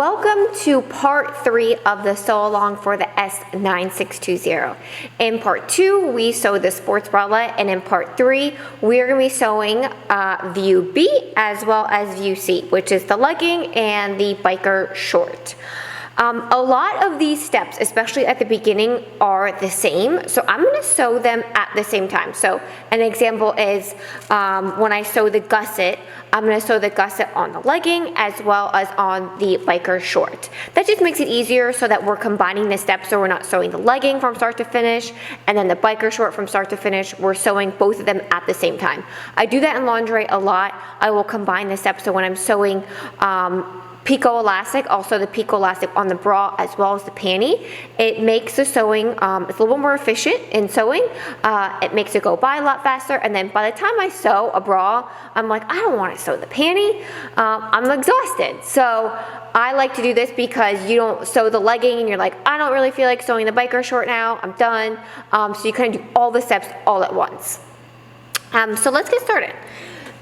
Welcome to part 3 of the sew along for the S9620. In part 2, we sewed the sports bralette, and in part 3, we are going to be sewing view B as well as view C, which is the legging and the biker short. A lot of these steps, especially at the beginning, are the same, so I'm going to sew them at the same time. So an example is when I sew the gusset, I'm going to sew the gusset on the legging as well as on the biker short. That just makes it easier so that we're combining the steps, so we're not sewing the legging from start to finish and then the biker short from start to finish. We're sewing both of them at the same time. I do that in lingerie a lot. I will combine the steps, so when I'm sewing picot elastic, also the picot elastic on the bra as well as the panty, it makes the sewing, it's a little bit more efficient in sewing. It makes it go by a lot faster, and then by the time I sew a bra, I'm like, I don't want to sew the panty. I'm exhausted. So I like to do this because you don't sew the legging and you're like, I don't really feel like sewing the biker short now, I'm done. So you kind of do all the steps all at once. So let's get started.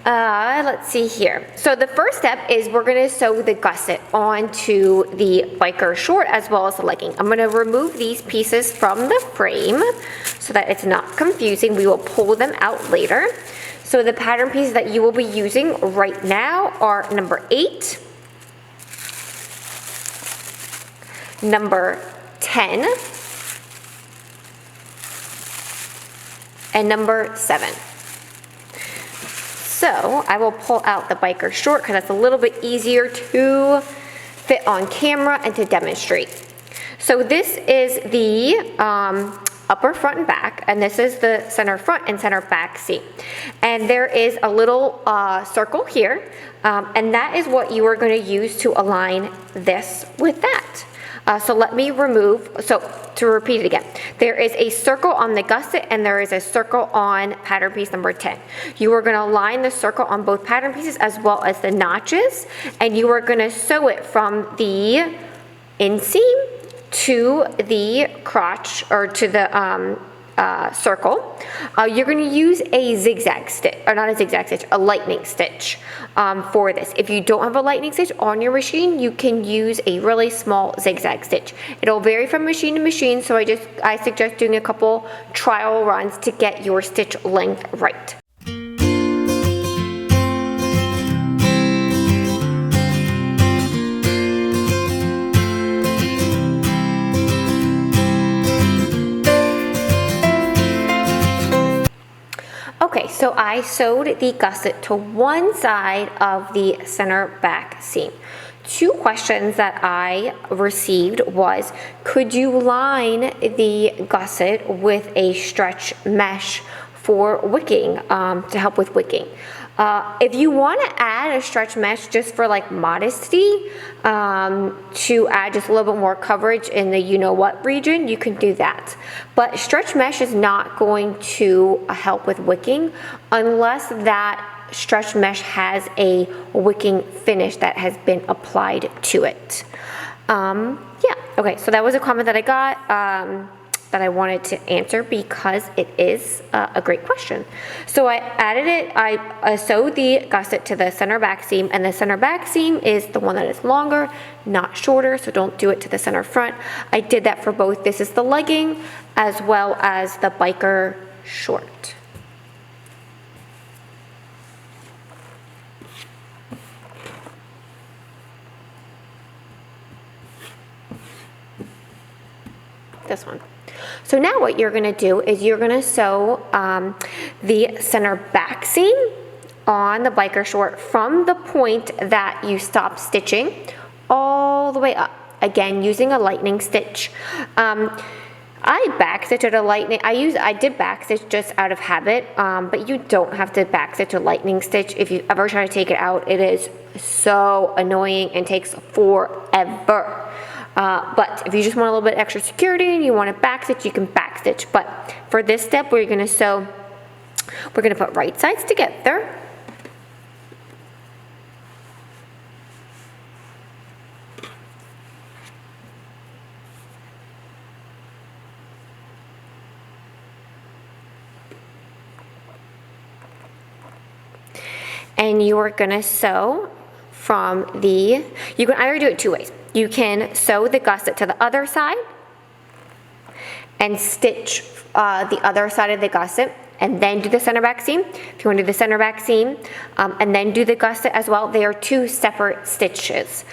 Let's see here. So the first step is we're going to sew the gusset onto the biker short as well as the legging. I'm going to remove these pieces from the frame so that it's not confusing. We will pull them out later. So the pattern pieces that you will be using right now are number 8, number 10, and number 7. So I will pull out the biker short because that's a little bit easier to fit on camera and to demonstrate. So this is the upper front and back, and this is the center front and center back seam. And there is a little circle here, and that is what you are going to use to align this with that. So let me remove, so to repeat it again, there is a circle on the gusset and there is a circle on pattern piece number 10. You are going to align the circle on both pattern pieces as well as the notches, and you are going to sew it from the inseam to the crotch, or to the circle. You're going to use a zigzag stitch, or not a zigzag stitch, a lightning stitch for this. If you don't have a lightning stitch on your machine, you can use a really small zigzag stitch. It'll vary from machine to machine, so I suggest doing a couple trial runs to get your stitch length right. Okay, so I sewed the gusset to one side of the center back seam. 2 questions that I received was, could you line the gusset with a stretch mesh for wicking, to help with wicking? If you want to add a stretch mesh just for like modesty, to add just a little bit more coverage in the you-know-what region, you can do that. But stretch mesh is not going to help with wicking unless that stretch mesh has a wicking finish that has been applied to it. Yeah, okay, so that was a comment that I got. That I wanted to answer because it is a great question. So I added it, I sewed the gusset to the center back seam, and the center back seam is the one that is longer, not shorter, so don't do it to the center front. I did that for both. This is the legging as well as the biker short. This one. So now what you're going to do is you're going to sew the center back seam on the biker short from the point that you stop stitching all the way up, again using a lightning stitch. I backstitched a lightning, I did backstitch just out of habit, but you don't have to backstitch a lightning stitch. If you ever try to take it out, it is so annoying and takes forever. But if you just want a little bit extra security and you want to backstitch, you can backstitch. But for this step, we're going to sew, we're going to put right sides together. And you are going to sew from the, you can either do it 2 ways. you can sew the gusset to the other side and stitch the other side of the gusset, and then do the center back seam. If you want to do the center back seam and then do the gusset as well, they are two separate stitches,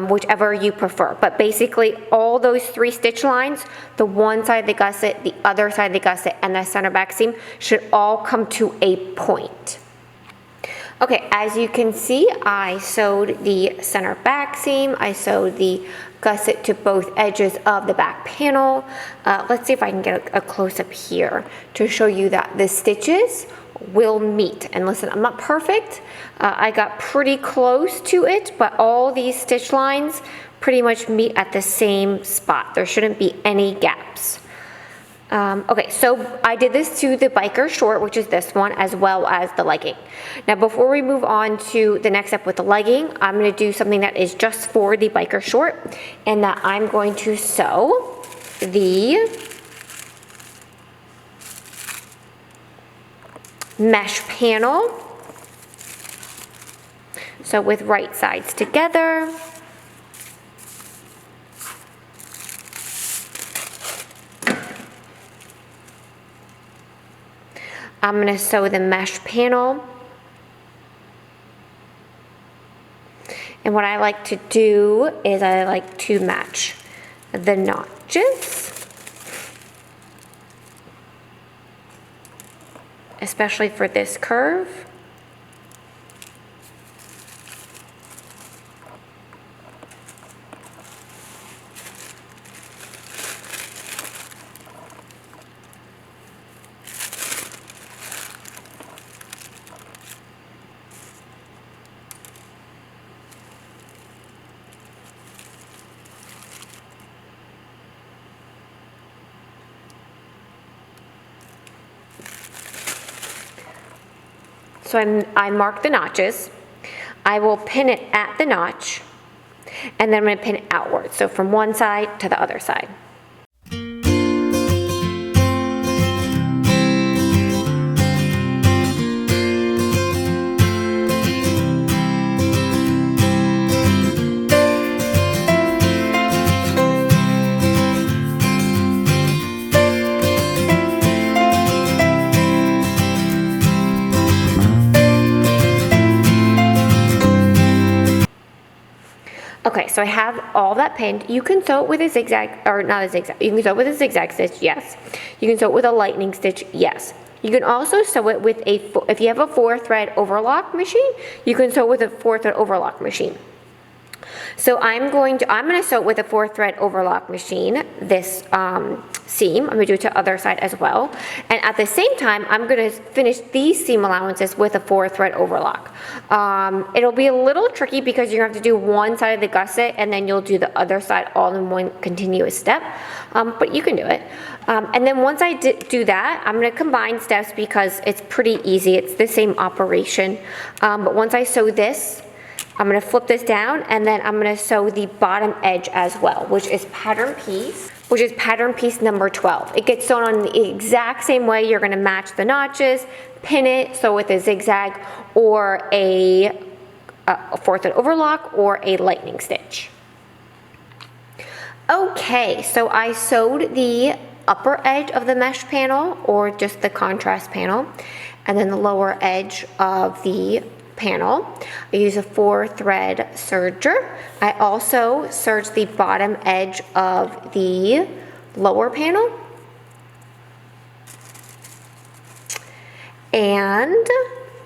whichever you prefer. But basically all those 3 stitch lines, the one side of the gusset, the other side of the gusset, and the center back seam should all come to a point. Okay, as you can see, I sewed the center back seam, I sewed the gusset to both edges of the back panel. Let's see if I can get a close-up here to show you that the stitches will meet. And listen, I'm not perfect. I got pretty close to it, but all these stitch lines pretty much meet at the same spot. There shouldn't be any gaps. Okay, so I did this to the biker short, which is this one, as well as the legging. Now, before we move on to the next step with the legging, I'm going to do something that is just for the biker short, and that I'm going to sew the mesh panel. So with right sides together. I'm going to sew the mesh panel. And what I like to do is I like to match the notches, especially for this curve. So I mark the notches. I will pin it at the notch, and then I'm going to pin it outwards, so from one side to the other side. Okay, so I have all that pinned. You can sew it with a zigzag, or not a zigzag, you can sew it with a zigzag stitch, yes. You can sew it with a lightning stitch, yes. You can also sew it with if you have a 4-thread overlock machine, you can sew it with a 4-thread overlock machine. So I'm going to sew it with a 4-thread overlock machine, this seam. I'm going to do it to the other side as well. And at the same time, I'm going to finish these seam allowances with a 4-thread overlock. It'll be a little tricky because you're going to have to do one side of the gusset and then you'll do the other side all in one continuous step. But you can do it. And then once I do that, I'm going to combine steps because it's pretty easy. It's the same operation. But once I sew this, I'm going to flip this down, and then I'm going to sew the bottom edge as well, which is pattern piece number 12. It gets sewn on the exact same way. You're going to match the notches, pin it, sew with a zigzag or a 4-thread overlock or a lightning stitch. Okay, so I sewed the upper edge of the mesh panel, or just the contrast panel, and then the lower edge of the panel. I use a 4-thread serger. I also serge the bottom edge of the lower panel. And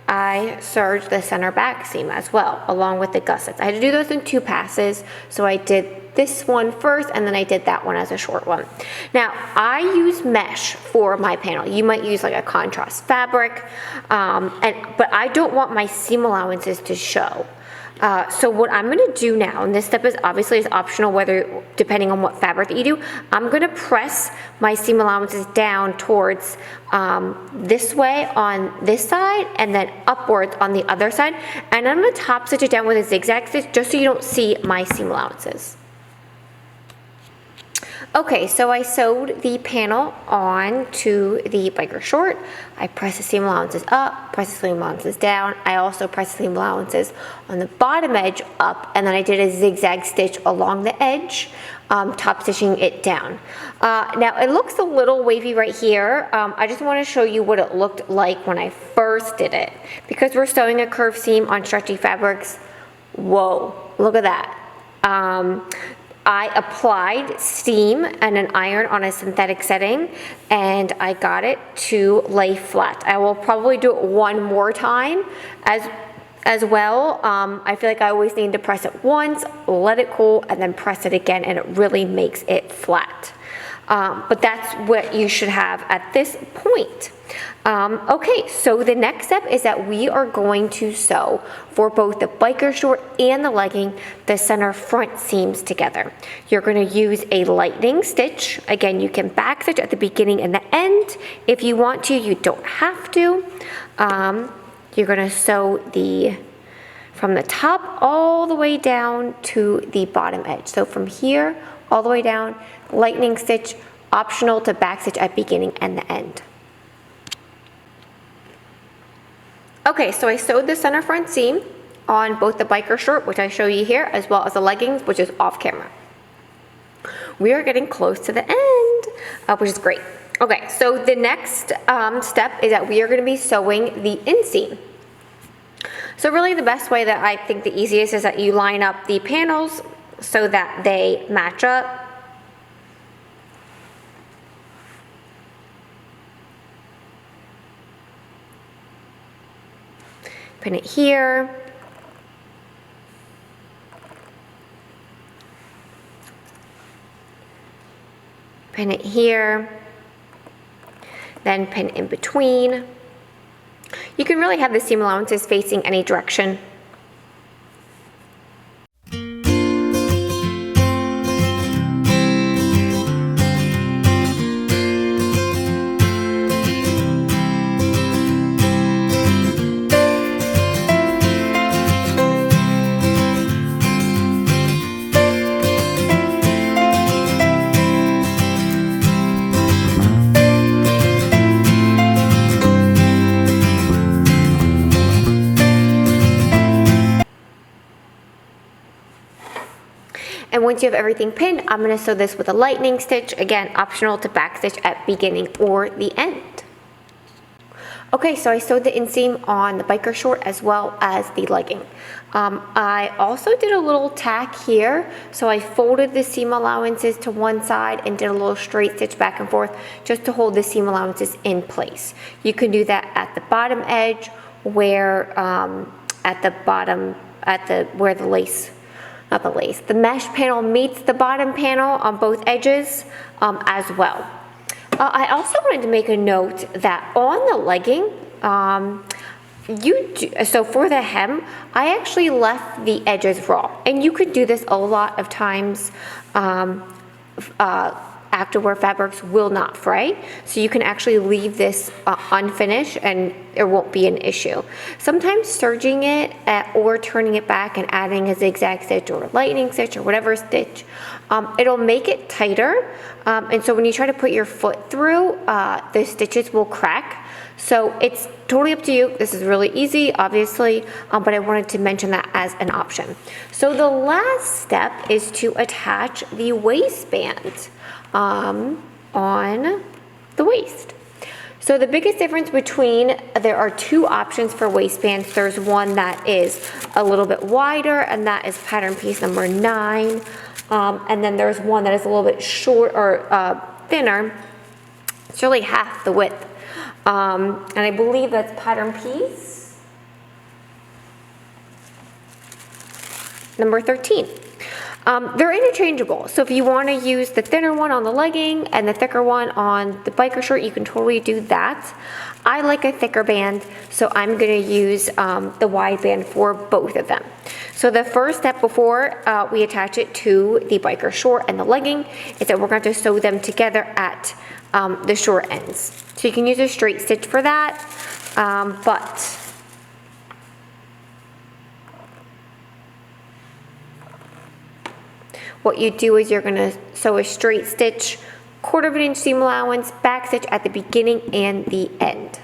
I serge the center back seam as well, along with the gussets. I had to do those in 2 passes, so I did this one first, and then I did that one as a short one. Now, I use mesh for my panel. You might use like a contrast fabric, but I don't want my seam allowances to show. So what I'm going to do now, and this step is obviously optional depending on what fabric that you do, I'm going to press my seam allowances down towards this way on this side and then upwards on the other side, and I'm going to top stitch it down with a zigzag stitch just so you don't see my seam allowances. Okay, so I sewed the panel on to the biker short. I pressed the seam allowances up, pressed the seam allowances down. I also pressed the seam allowances on the bottom edge up, and then I did a zigzag stitch along the edge, top stitching it down. Now it looks a little wavy right here. I just want to show you what it looked like when I first did it. Because we're sewing a curved seam on stretchy fabrics, whoa, look at that. I applied steam and an iron on a synthetic setting, and I got it to lay flat. I will probably do it one more time as well. I feel like I always need to press it once, let it cool, and then press it again, and it really makes it flat. But that's what you should have at this point. Okay, so the next step is that we are going to sew for both the biker short and the legging the center front seams together. You're going to use a lightning stitch. Again, you can back stitch at the beginning and the end. If you want to, you don't have to. You're going to sew from the top all the way down to the bottom edge. So from here all the way down, lightning stitch, optional to back stitch at beginning and the end. Okay, so I sewed the center front seam on both the biker short, which I show you here, as well as the leggings, which is off camera. We are getting close to the end, which is great. Okay, so the next step is that we are going to be sewing the inseam. So really the best way that I think the easiest is that you line up the panels so that they match up. Pin it here. Pin it here. Then pin in between. You can really have the seam allowances facing any direction. And once you have everything pinned, I'm going to sew this with a lightning stitch. Again, optional to back stitch at beginning or the end. Okay, so I sewed the inseam on the biker short as well as the legging. I also did a little tack here. So I folded the seam allowances to one side and did a little straight stitch back and forth just to hold the seam allowances in place. You can do that at the bottom edge where where the lace, not the lace, the mesh panel meets the bottom panel on both edges as well. I also wanted to make a note that on the legging, so for the hem, I actually left the edges raw. And you could do this a lot of times. Activewear fabrics will not fray, so you can actually leave this unfinished and there won't be an issue. Sometimes serging it or turning it back and adding a zigzag stitch or a lightning stitch or whatever stitch, it'll make it tighter, and so when you try to put your foot through, the stitches will crack. So it's totally up to you. This is really easy, obviously, but I wanted to mention that as an option. So the last step is to attach the waistband on the waist. So the biggest difference there are two options for waistbands. There's one that is a little bit wider, and that is pattern piece number 9. And then there's one that is a little bit short or thinner. It's really half the width. And I believe that's pattern piece number 13. They're interchangeable, so if you want to use the thinner one on the legging and the thicker one on the biker shirt, you can totally do that. I like a thicker band, so I'm going to use the wide band for both of them. So the first step before we attach it to the biker short and the legging is that we're going to sew them together at the short ends. So you can use a straight stitch for that, but what you do is you're gonna sew a straight stitch, 1/4 inch seam allowance, back stitch at the beginning and the end.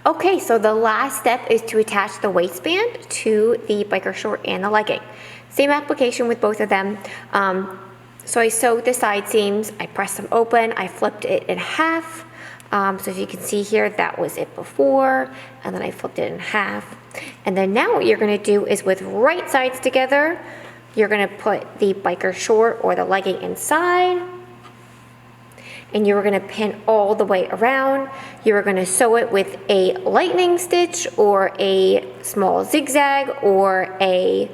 Okay, so the last step is to attach the waistband to the biker short and the legging. Same application with both of them. So I sewed the side seams, I pressed them open, I flipped it in half. So as you can see here, that was it before, and then I flipped it in half. And then now what you're gonna do is with right sides together, you're gonna put the biker short or the legging inside, and you're gonna pin all the way around. You're gonna sew it with a lightning stitch or a small zigzag or a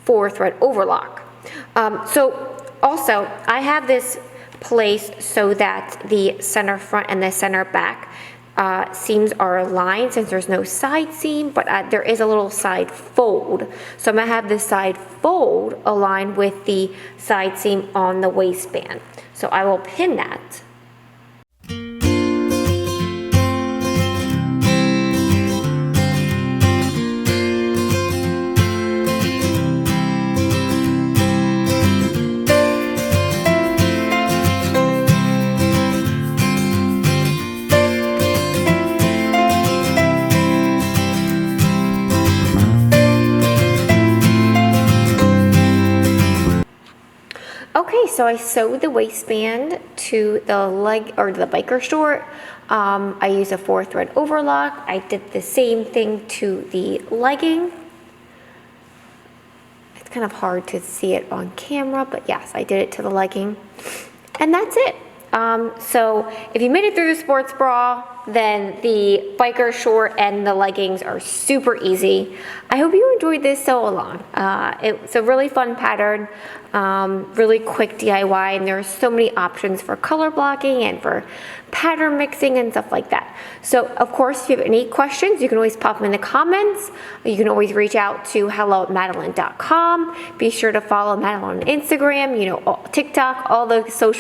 4-thread overlock. So also, I have this placed so that the center front and the center back seams are aligned, since there's no side seam, but there is a little side fold. So I'm gonna have this side fold aligned with the side seam on the waistband. So I will pin that. Okay, so I sewed the waistband to the leg or the biker short. I used a 4-thread overlock. I did the same thing to the legging. It's kind of hard to see it on camera, but yes, I did it to the legging. And that's it. So if you made it through the sports bra, then the biker short and the leggings are super easy. I hope you enjoyed this sew along. It's a really fun pattern, really quick DIY, and there are so many options for color blocking and for pattern mixing and stuff like that. So of course, if you have any questions, you can always pop them in the comments. You can always reach out to hello@madalynne.com. Be sure to follow Madalynne on Instagram, TikTok, all the social